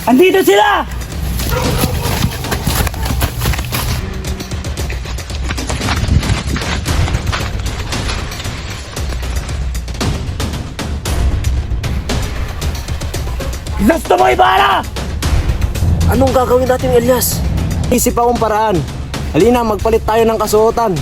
Andito sila! Gusto mo Ibarra? Anong gagawin natin, Elias? Isip akong paraan. Halina, magpalit tayo ng kasuotan.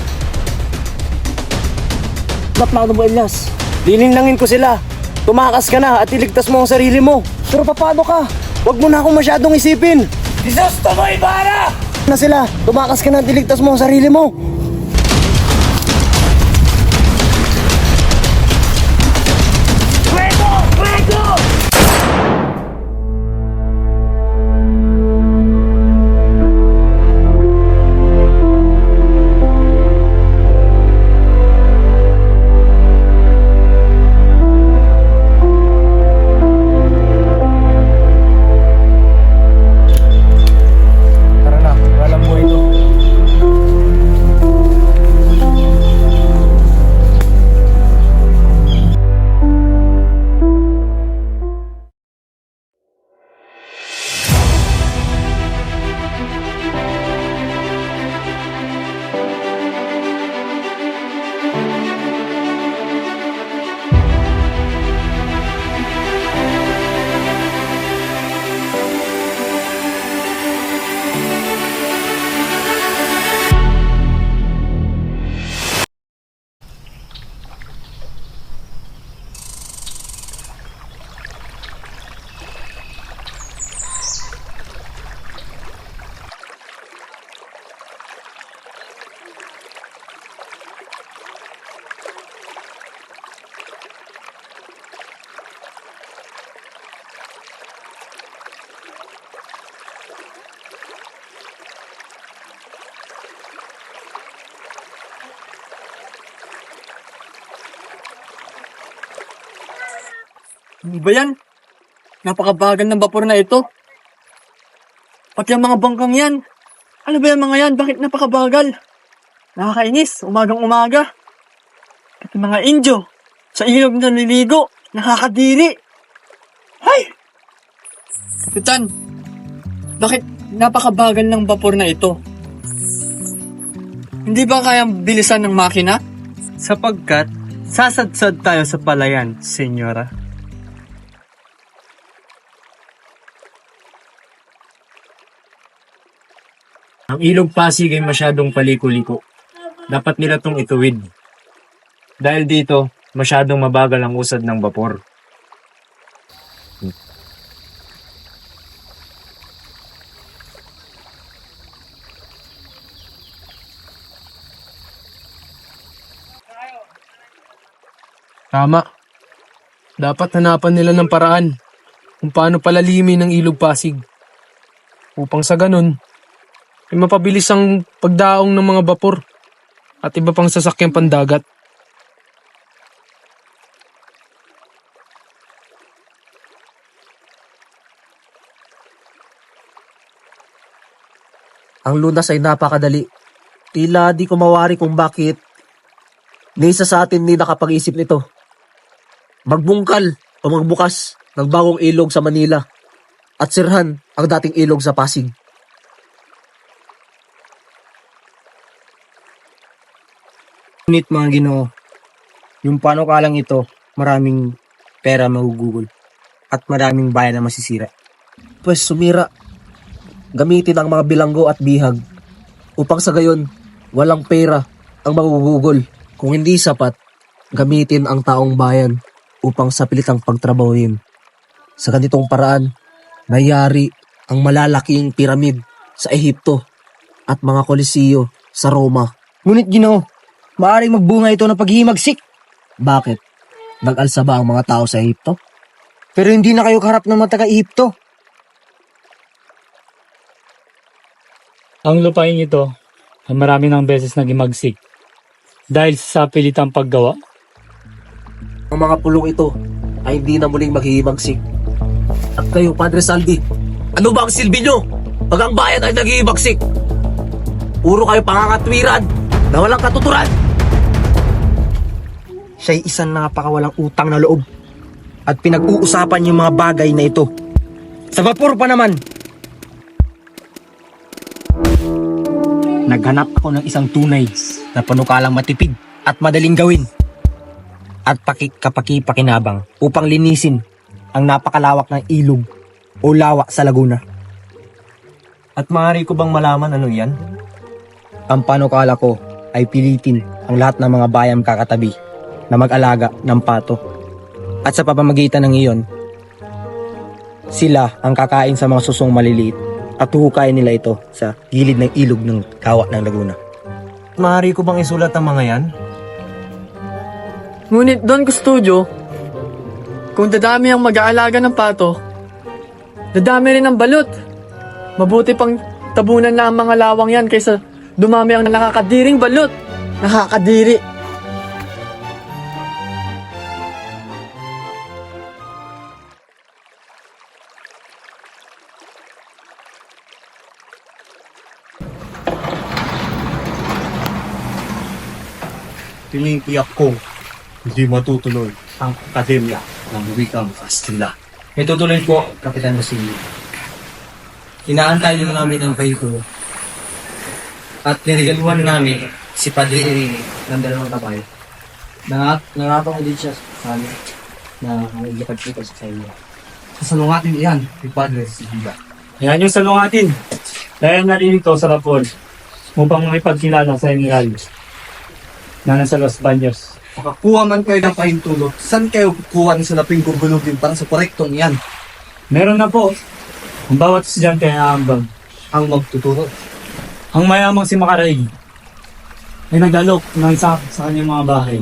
Ano plano mo, Elias? Lilinlangin ko sila. Tumakas ka na at iligtas mo ang sarili mo. Pero paano ka? Huwag mo na akong masyadong isipin. Gusto mo Ibarra? Na sila, tumakas ka na at iligtas mo ang sarili mo. Fuego! Fuego! Tara na, alam mo ito. Ano ba yan? Napakabagal ng bapor na ito. Pati ang mga bangkang yan. Ano ba yan mga yan? Bakit napakabagal? Nakakainis, umagang umaga. Pati mga Indyo, sa ilog na naliligo, nakakadiri. Hay! Kapitan, bakit napakabagal ng bapor na ito? Hindi ba kayang bilisan ng makina? Sapagkat sasadsad tayo sa palayan, senyora. Ang ilog Pasig ay masyadong paliko-liko. Dapat nila itong ituwid. Dahil dito, masyadong mabagal ang usad ng bapor. Tama. Dapat hanapan nila ng paraan kung paano palalimin ng ilog Pasig. Upang sa ganun, ay mapabilis ang pagdaong ng mga bapor at iba pang sasakyang pandagat. Ang lunas ay napakadali. Tila di ko mawari kung bakit ni isa sa atin ni nakapag-isip nito. Magbungkal o magbukas ng bagong ilog sa Manila at sirhan ang dating ilog sa Pasig. Ngunit mga Ginoo, yung panukalang ito, maraming pera magugugol at maraming bayan na masisira. Pwes sumira. Gamitin ang mga bilanggo at bihag upang sa gayon walang pera ang magugugol. Kung hindi sapat, gamitin ang taong bayan upang sa pilitang pagtrabahuin. Sa ganitong paraan, nayari ang malalaking piramid sa Ehipto at mga kolisiyo sa Roma. Ngunit Ginoo, maaaring magbunga ito ng paghihimagsik. Bakit? Nag-alsa ba ang mga tao sa Ehipto? Pero hindi na kayo kaharap ng mga taga-Ehipto. Ang lupain ito ay marami ng beses naging magsik. Dahil sa pilitang paggawa, Ang mga pulong ito ay hindi na muling maghihimagsik. At kayo, Padre Saldi, ano ba ang silbi nyo pag ang bayan ay naghihimagsik? Puro kayo pangangatwiran na walang katuturan. Siya'y isang napakawalang utang na loob at pinag-uusapan yung mga bagay na ito. Sa vapor pa naman! Naghanap ako ng isang tunay na panukalang matipid at madaling gawin at kapaki-pakinabang upang linisin ang napakalawak ng ilog o lawa sa Laguna. At maaari ko bang malaman ano yan? Ang panukala ko ay pilitin ang lahat ng mga bayang kakatabi na mag-alaga ng pato. At sa pamamagitan ng iyon, sila ang kakain sa mga susong maliliit at huhukayin nila ito sa gilid ng ilog ng kawa ng Laguna. Maaari ko bang isulat ang mga yan? Ngunit Don Custodio, kung dadami ang mag-aalaga ng pato, dadami rin ang balot. Mabuti pang tabunan na ang mga lawang yan kaysa dumami ang nakakadiring balot. Nakakadiri. Tinitiyak ko hindi matutuloy ang akademya ng wikang Kastila. May tutuloy po, Kapitan Basilio. Inaantay din namin ang vehiculo. At nirigaluhan namin si Padre Irini ng dalawang kabayo. Nangako din siya sa amin na maglipad-lipad sa inyo. Sasalungatin iyan, si Padre Sigila. Ayan yung salungatin. Dahil narinig to sa rapor upang makipagkilala sa General na nasa Los Baños. Makakuha man kayo ng pahintulot, saan kayo kukuha ng salaping gugulugin para sa proyektong iyan? Meron na po. Ang bawat estudyante ay aambag. Ang magtuturo. Ang mayamang si Macaray ay nagdalok ng isa sa kanyang mga bahay.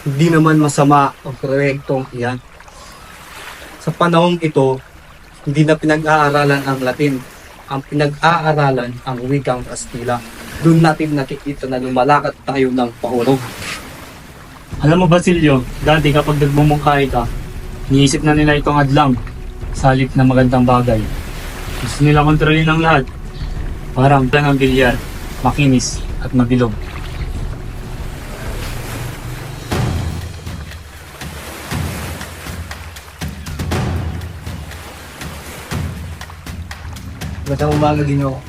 Hindi naman masama ang proyektong iyan. Sa panahong ito, hindi na pinag-aaralan ang Latin. Ang pinag-aaralan ang wikang Kastila. Doon natin nakikita na lumalakad tayo ng pahurog. Alam mo Basilio, dati kapag nagmumungkahi ka, iniisip na nila itong adlang sa halip na magandang bagay. Gusto nila kontrolin ang lahat. Parang lang ang bilyar, makinis at mabilog. Magandang umaga, Ginoo.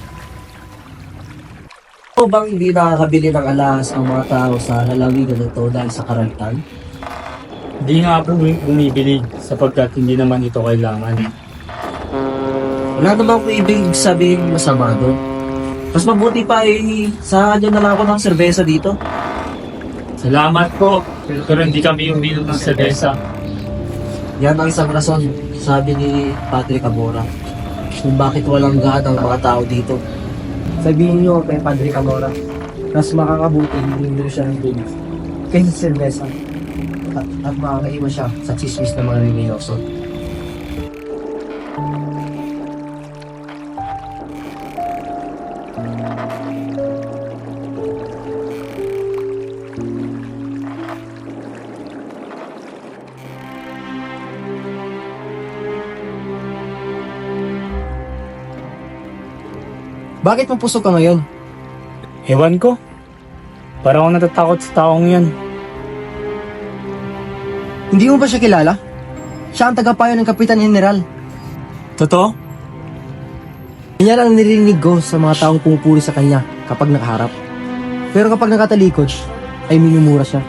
O bang hindi nakakabili ng alahas ang mga tao sa lalawigan nito dahil sa karagtan? Hindi nga po bumibili sapagkat hindi naman ito kailangan. Wala naman ko ibig sabihin masama doon. Mas mabuti pa sa nyo na lang ako ng serbesa dito. Salamat po, pero hindi kami uminom ng serbesa. Yan ang isang rason, sabi ni Padre Cabora, kung bakit walang gaan ang mga tao dito. Sabihin niyo kay Padre Camora, mas makakabuti hindi siya ng bilis kaysa sa serbesa at makakaiwan siya sa chismis ng mga religyoso. Bakit mapusok ka ngayon? Ewan ko. Parang ako natatakot sa taong yan. Hindi mo ba siya kilala? Siya ang tagapayo ng Kapitan General. Totoo? Yan ang nirinig ko sa mga taong pumupuri sa kanya kapag nakaharap. Pero kapag nakatalikod, ay minumura siya.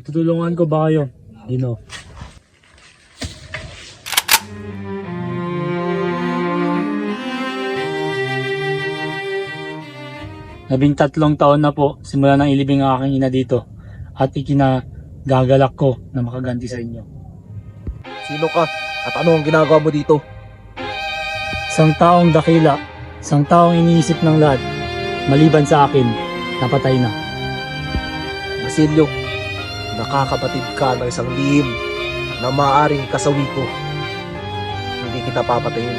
Tutulungan ko ba kayo? Dino. Labing-tatlong taon na po simula nang ilibing ang aking ina dito at ikinagagalak ko na makaganti sa inyo. Sino ka? At ano ang ginagawa mo dito? Isang taong dakila, isang taong iniisip ng lahat, Maliban sa akin, napatay na. Basilio, nakakapatid ka ng isang lihim na maaaring kasawi ko. Hindi kita papatayin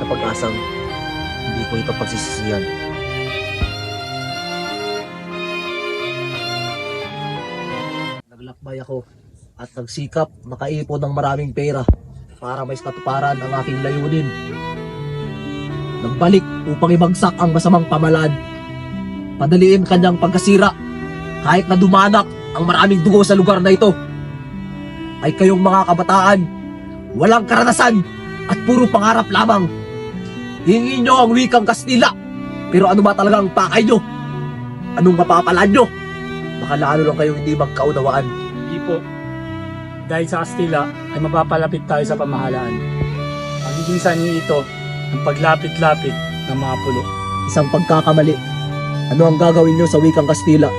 sa pag-asang hindi ko ito pagsisisihan. Naglakbay ako at nagsikap makaipon ng maraming pera para may katuparan ang aking layunin. Nagbalik upang ibagsak ang masamang pamalaan. Padaliin kanyang pagkasira kahit na dumanak ang maraming dugo sa lugar na ito. Ay kayong mga kabataan, walang karanasan at puro pangarap lamang. Hingin nyo ang wikang Kastila, pero ano ba talagang pakay nyo? Anong mapapalaan nyo? Baka lalo lang kayong hindi magkaunawaan. Hindi po. Dahil sa Kastila ay mapapalapit tayo sa pamahalaan. Magiging sanhi ito ang paglapit-lapit ng mga pulo. Isang pagkakamali. Ano ang gagawin nyo sa wikang Kastila?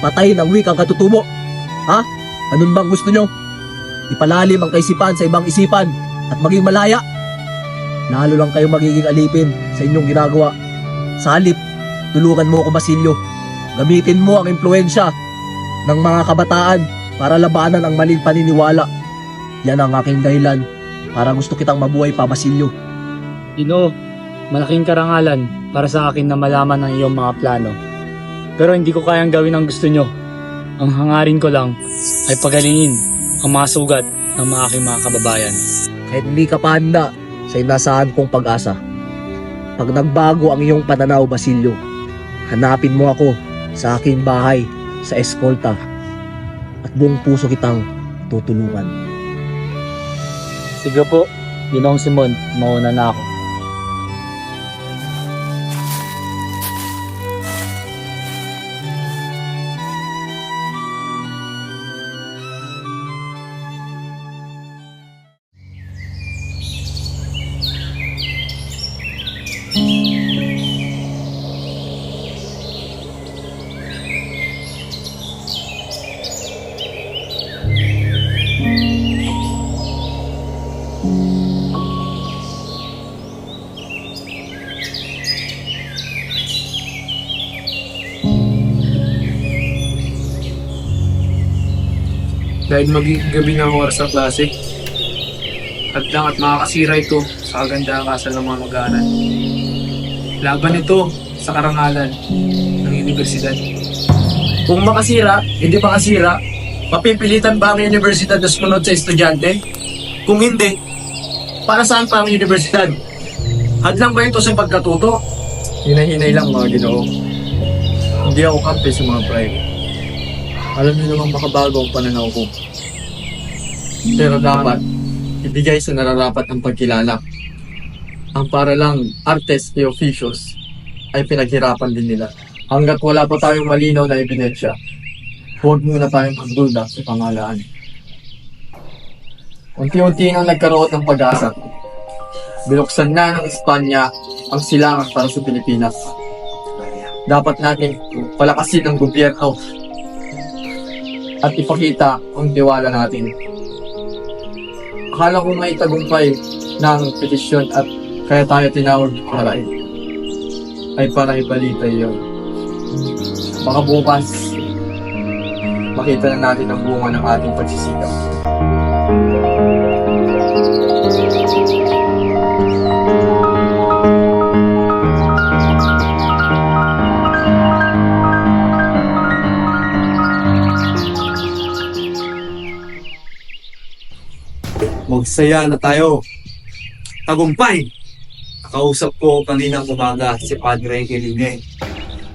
Patayin ang wikang katutubo? Ha? Anong bang gusto nyo? Ipalalim ang kaisipan sa ibang isipan at maging malaya? Lalo lang kayong magiging alipin sa inyong ginagawa. Sa halip, tulungan mo ako, Basilio. Gamitin mo ang impluensya ng mga kabataan para labanan ang maling paniniwala. Yan ang aking dahilan para gusto kitang mabuhay pa, Basilio. Ginoo, malaking karangalan para sa akin na malaman ang iyong mga plano. Pero hindi ko kayang gawin ang gusto nyo. Ang hangarin ko lang ay pagalingin ang mga sugat ng mga aking mga kababayan. Kahit hindi ka pa handa sa inasahan kong pag-asa. Pag nagbago ang iyong pananaw, Basilio, hanapin mo ako sa aking bahay sa eskolta at buong puso kitang tutulungan. Sige po, Ginoong Simon, mauna na ako. Dahil magiging gabi ng oras sa klase, hadlang at makakasira ito sa kagandahan kasal ng mga mag-aaral. Laban ito sa karangalan ng universidad. Kung makasira, hindi makasira, mapipilitan ba ang universidad na sumunod sa estudyante? Kung hindi, para saan pa ang universidad? Hadlang ba ito sa pagkatuto? Hinay-hinay lang mga Ginoo. Hindi ako kampi sa mga private. Alam niyo namang makabago ang pananaw ko. Pero dapat, ibigay sa nararapat ang pagkilala. Ang para lang artes e officios ay pinaghirapan din nila. Hanggat wala pa tayong malinaw na ebidensya, huwag muna tayong magduda sa pangalaan. Unti-unti nang nagkaroon ng pag-asa. Binuksan na ng Espanya ang silangan para sa Pilipinas. Dapat natin palakasin ang gobyerno at ipakita ang tiwala natin. Akala ko may tagumpay ng petisyon at kaya tayo tinawag para ay para ibalita yun. Baka bukas, makita na natin ang bunga ng ating pagsisikap. Magsaya na tayo. Tagumpay! Nakausap ko kaninang umaga si Padre Iline.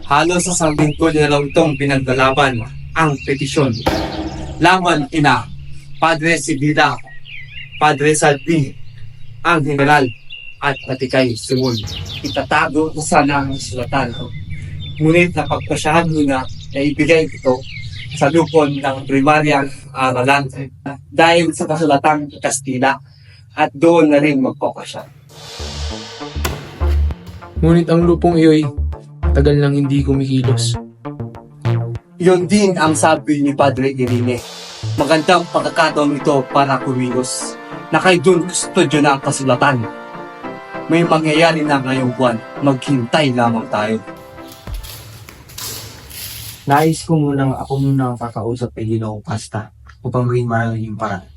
Halos sa samping ko na lang itong pinaglalaban ang petisyon. Laman ina, Padre Sibida, Padre Salvi, ang General at Patikay Simon. Itatago na sana ang sulatan. Ngunit napagpasyahan nyo na ibigay ito sa lupon ng primaryang aralan dahil sa kasulatang Kastila at doon na rin magpapasya. Ngunit ang lupong iyo'y tagal nang hindi kumikilos. Yun din ang sabi ni Padre Irene. Magandang pagkakataon ito para kumilos na kay doon kustodyo na ang kasulatan. May mangyayari na ngayong buwan, maghintay lamang tayo. Nais ko muna, ako muna ang kakausap kay Ginoong Kasta upang maging maayos yung paraan.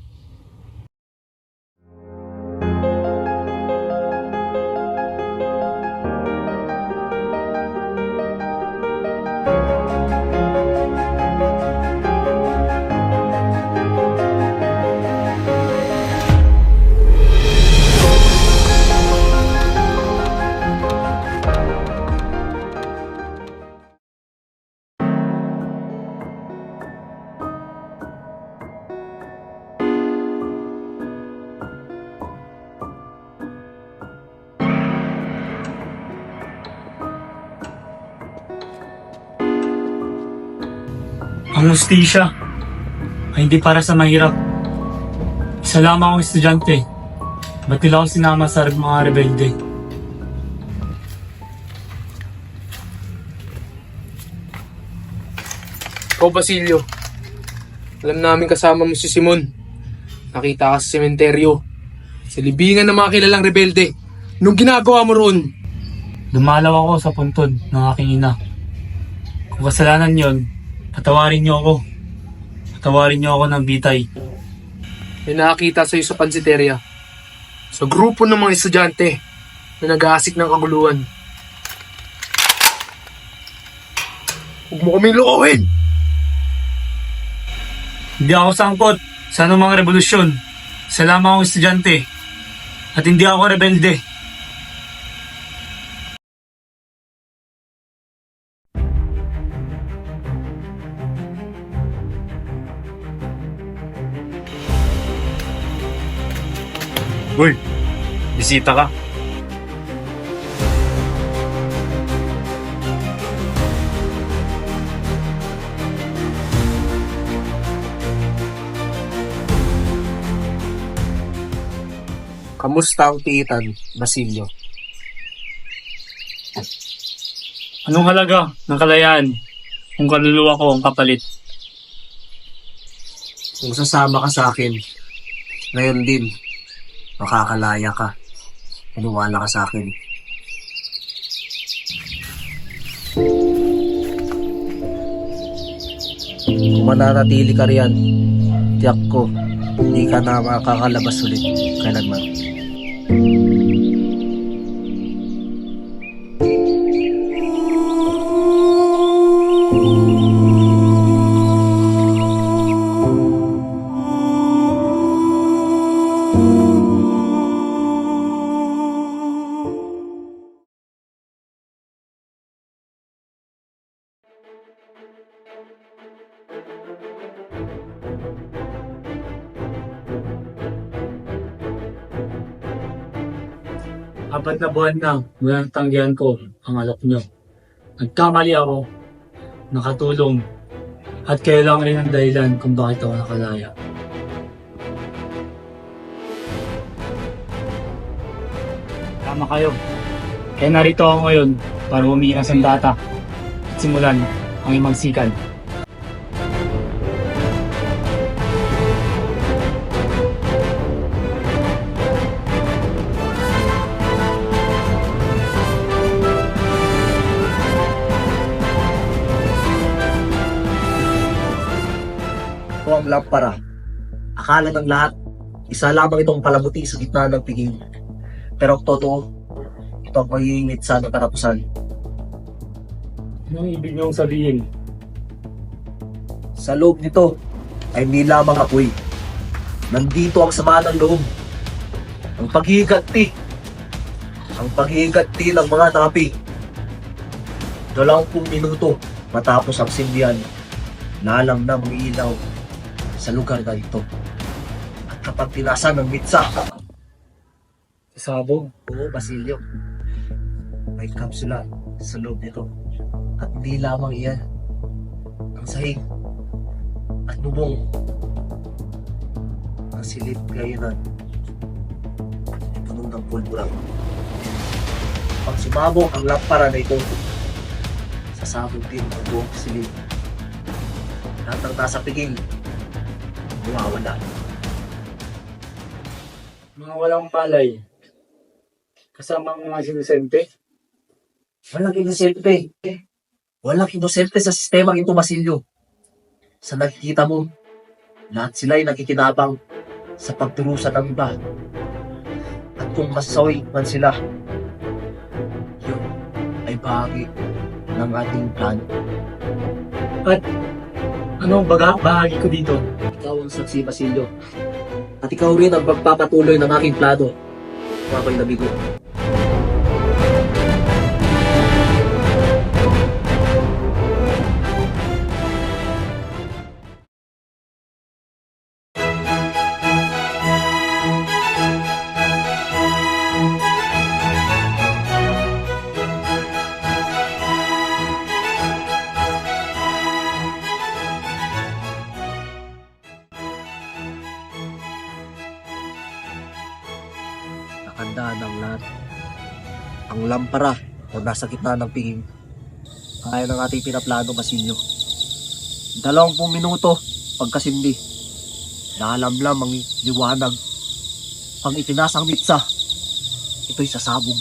Ang hustisya ay hindi para sa mahirap. Isa lamang akong estudyante. Ba't nila ako sinama sa mga rebelde? Ikaw, Basilio. Alam namin kasama mo si Simon. Nakita ka sa sementeryo. Sa libingan ng mga kilalang rebelde. Nung ginagawa mo roon? Dumalaw ako sa puntod ng aking ina. Kung kasalanan yon, patawarin niyo ako. Patawarin niyo ako ng bitay. May nakakita sa'yo sa pansiteria. Sa grupo ng mga estudyante na nag-aasik ng kaguluhan. Huwag mo kaming loohin! Hindi ako sangkot sa anumang revolusyon. Isa lamang akong estudyante. At hindi ako rebelde. Uy, bisita ka. Kamusta ang tiitan, Basilio? Anong halaga ng kalayaan kung kaluluwa ko ang kapalit? Kung sasama ka sa akin, ngayon din, makakalaya ka. Maniwala ka sa akin. Kung mananatili ka riyan, tiyak ko, hindi ka na makakalabas ulit kailanman. Apat na buwan na mula nang tanggihan ko ang alok nyo. Nagkamali ako, nakatulong, at kayo lang rin ang dahilan kung bakit ako nakalaya. Tama kayo. Kaya narito ako ngayon para humingi ng sandata at simulan ang imagsikan. Ito ang lampara. Akala ng lahat, isa lamang itong palamuti sa gitna ng piging. Pero ang totoo, ito ang magiging mitsa ng katapusan. Anong ibig niyong sabihin? Sa loob nito ay hindi lamang apoy. Nandito ang sama ng loob. Ang paghihiganti. Ang paghihiganti ng mga napi. 20 minuto matapos ang sindihan, naalam na mga ilaw sa lugar na ito. At kapag tinasan ng mitsa, Sabog. oo, Basilio, may kapsula sa loob nito. At hindi lamang iyan, ang sahig at bubong, ang silid kayo na punong ng pulbura. Pag sumabog ang lampara na ito, sasabog din ang buong silid. Lahat ng nasa piging, mawawala. Mga walang palay. Kasama ang mga sinisente. Walang inisente. Walang inosente sa sistema ito, Basilio. Sa nakikita mo, lahat sila ay nakikinabang sa pagturusan ng iba. At kung masasawi man sila, yun ay bahagi ng ating plano. Ano bahagi ko dito? Ikaw ang saksi, Basilio. At ikaw rin ang magpapatuloy ng aking plano. Kung ako'y nabigo. Nakanda ng lahat. Ang lampara o nasa gitna ng pingin. Kaya ng ating pinaplano, Basilio. 20 minuto pagkasindi. Lalamlam ang liwanag. Pang itinasang mitsa, ito'y sasabog.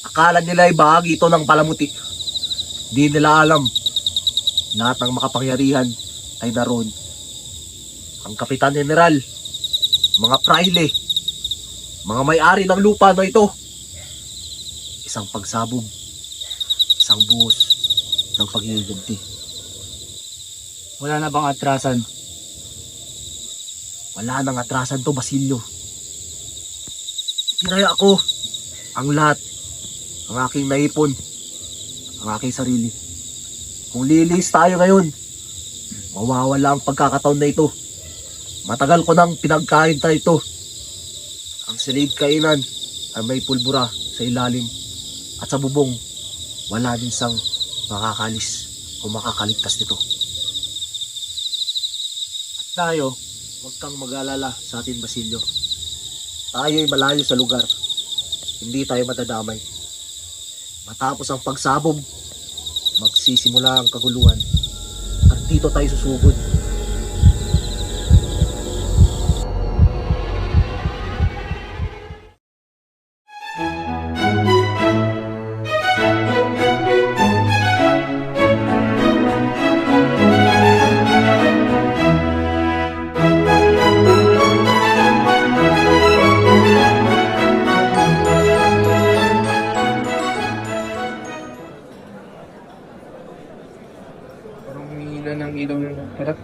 Akala nila ay bahagi ito ng palamuti. Di nila alam. Lahat ng makapangyarihan ay naroon. Ang Kapitan General, mga praile, mga may-ari ng lupa na ito. Isang pagsabog, isang buhos ng paghihiganti. Wala na bang atrasan? Wala nang atrasan to, Basilio. Pinaya ko ang lahat, ang aking naipon, ang aking sarili. Kung lilis tayo ngayon, mawawala ang pagkakataon na ito. Matagal ko nang pinagkain ito. Ang silid kainan ay may pulbura sa ilalim at sa bubong wala din sang makakalis o makakaligtas nito. At tayo, huwag kang mag-alala sa atin, Basilio. Tayo ay malayo sa lugar. Hindi tayo madadamay. Matapos ang pagsabog, magsisimula ang kaguluhan at dito tayo susugod. Parang humihila ng ilaw ng harap.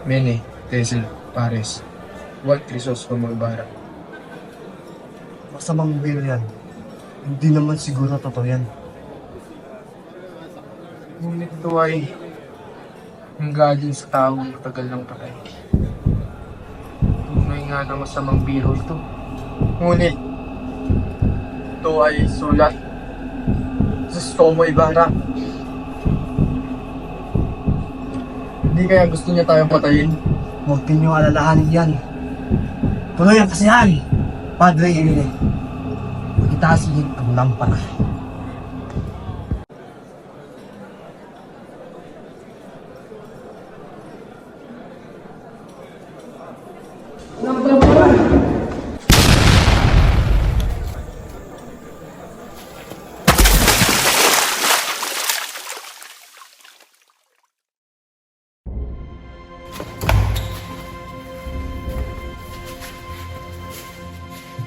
Mene, Tezel, Pares. Juan Crisostomo Ibarra. Masamang will yan. Hindi naman siguro totoo yan. Ngunit ito ay nanggaling sa taong matagal ng patay. Tunay nga na masamang biro ito. Ngunit ito ay sulat sa Stomo Ibarra. Hindi kaya gusto niya tayong patayin? Huwag niyo alalahanin yan. Tuloy ang kasiyahan, Padre Emile. Itasin ang lampara.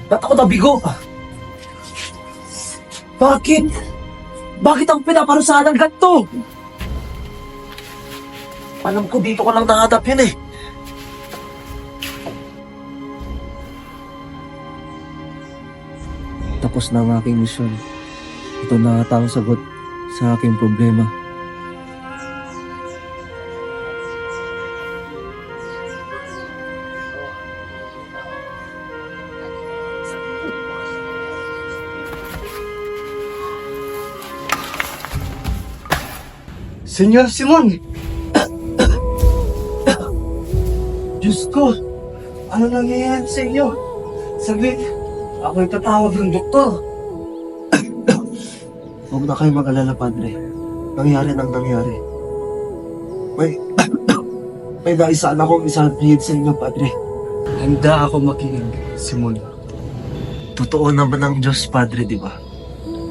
Ba't ako nabigo? Bakit? Bakit ang pinaparusahan ng ganito? Alam ko dito ko lang nakatap yun eh. Tapos na ang aking misyon. Ito na ata ang sagot sa aking problema. Senyor Simon! Diyos ko! Ano nangyayari sa inyo? Saglit, ako'y tatawag ng doktor. Huwag na kayo mag-alala, Padre. Nangyari nang nangyari. May naisaan akong isabihin sa inyo, Padre. Handa ako makinig, Simon. Totoo naman ang Diyos, Padre, di ba?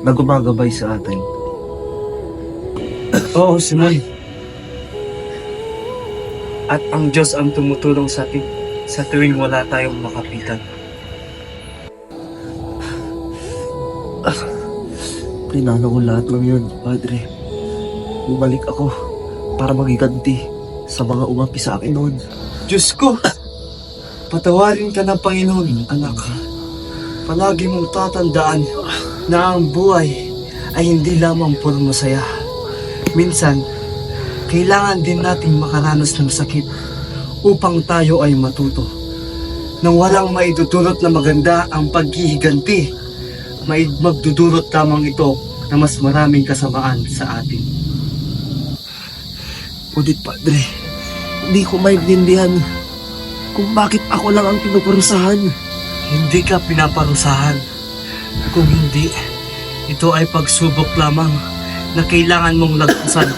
Na gumagabay sa atin. Oo, Simon. At ang Diyos ang tumutulong sa atin sa tuwing wala tayong makapitan. Plinano ko lahat ng yun, Padre. Bumalik ako para magiganti sa mga umapi sa akin noon. Diyos ko! Patawarin ka ng Panginoon, anak. Palagi mong tatandaan na ang buhay ay hindi lamang puro masaya. Minsan, kailangan din nating makaranas ng sakit upang tayo ay matuto. Nang walang maidudulot na maganda ang paghihiganti, magdudulot lamang ito na mas maraming kasamaan sa atin. Ngunit, Padre, hindi ko maintindihan kung bakit ako lang ang pinuparusahan. Hindi ka pinaparusahan. Kung hindi, ito ay pagsubok lamang na kailangan mong lagpasan.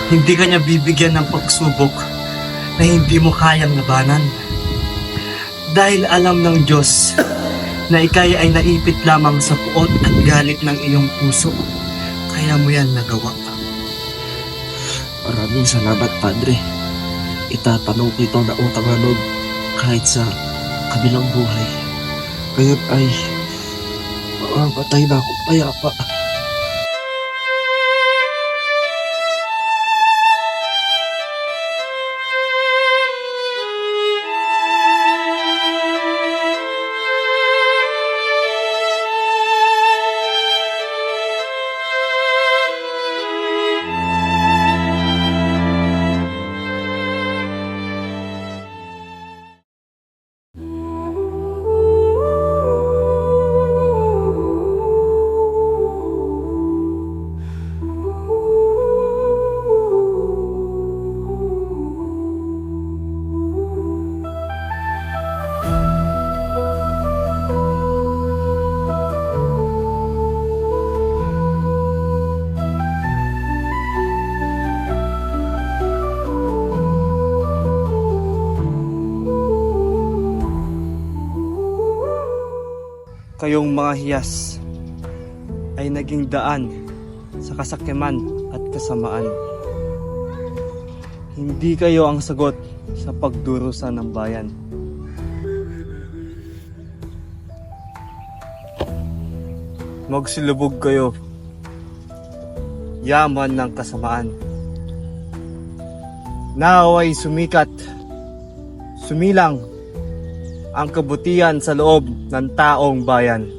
Hindi ka niya bibigyan ng pagsubok na hindi mo kayang labanan. Dahil alam ng Diyos na ikay ay naipit lamang sa puot at galit ng iyong puso. Kaya mo yan nagawa. Maraming salamat, Padre. Itatanong ko ito na utang-anog kahit sa kabilang buhay. Ngayon ay mamamatay na akong payapa. Kayong mga hiyas ay naging daan sa kasakiman at kasamaan. Hindi kayo ang sagot sa pagdurusa ng bayan. Magsilubog kayo, yaman ng kasamaan. Naway sumikat, sumilang ang kabutihan sa loob ng taong bayan.